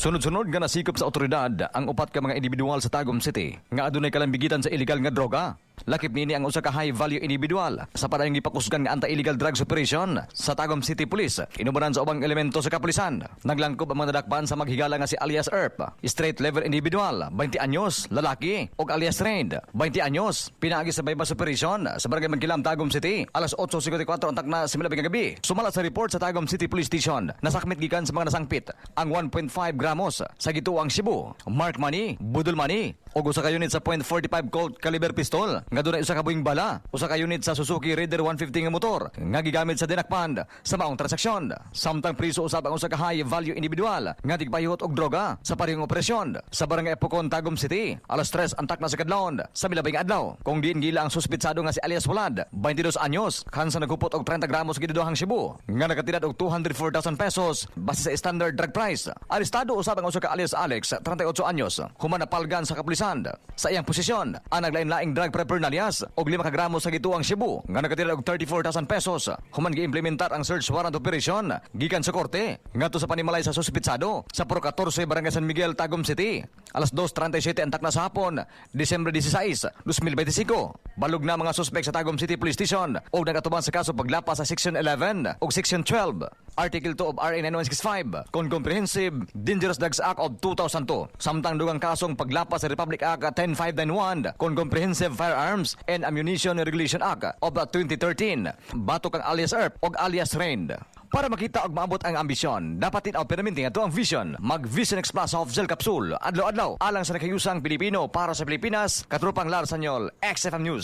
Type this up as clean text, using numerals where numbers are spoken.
Sunod-sunod nga nasikop sa otoridad ang upat ka mga individual sa Tagum City nga adunay kalambigitan sa illegal nga droga. Lakip nini ang usa ka high-value individual sa parang gipakusgan nga anti-illegal drugs operation sa Tagum City Police. Inubanan sa ubang elemento sa kapulisan. Naglangkob ang mga nadakpan sa maghigala nga si alias Earp, straight level individual, 20 anyos, lalaki, og alias Raid, 20 anyos. Pinaagi sa bypass operation sa barangay Magkilam, Tagum City, alas 8:54 ang takna sa milabing gabi. Sumala sa report sa Tagum City Police Station, nasakmit gikan sa mga nasangpit ang 1.5 gramos sa gituang Cebu, mark money, budol money, og usa ka unit sa .45 Colt caliber pistol nga dunay usa ka buhing bala, usa ka unit sa Suzuki Raider 150 nga motor nga gigamit sa dinakpan sa maong transaksyon. Samtang priso usab ang usa ka high value individual nga tigpahiyot og droga sa parehong operasyon sa barangay Epocon, Tagum City. Alas 3 ang takna sa kadlawon sa milabing adlaw. Kung diin gila ang suspitsado nga si alias Walad, 22 anyos, kansa nagupot og 30 gramos giduduhang Cebu nga nakatidad og 204,000 pesos base sa standard drug price. Arestado usab ang usa ka alias Alex, 38 anyos, human napalgan sa kapulisan. Sa iyang posisyon, ang naglain-laing drug paraphernalia og 5 ka gramos sa gituang Cebu nga nakatira og 34,000 pesos. Human giimplementar ang search warrant operation gikan sa korte ngadto sa panimalay sa suspitsado sa Pro 14 Barangay San Miguel, Tagum City. Alas 2:37 ang takna sa hapon, Disyembre 16, 2025. Balog na mga suspek sa Tagum City Police Station o nagatubang sa kaso paglapas sa Section 11 o Section 12, Article 2 of RA 9165, Comprehensive Dangerous Drugs Act of 2002. Samtang dugang kasong paglapas sa Republic Act 10591, Comprehensive Firearms and Ammunition Regulation Act of 2013. Batok ang alias Earp o alias Rain. Para makita og maabot ang ambisyon, dapat tinaw permanente nga to ang vision. Mag-Vision X Plus Soft Gel Capsule. Adlaw-adlaw, alang sa nakayusang Pilipino para sa Pilipinas, katrupang Lar Sanyol, XFM News.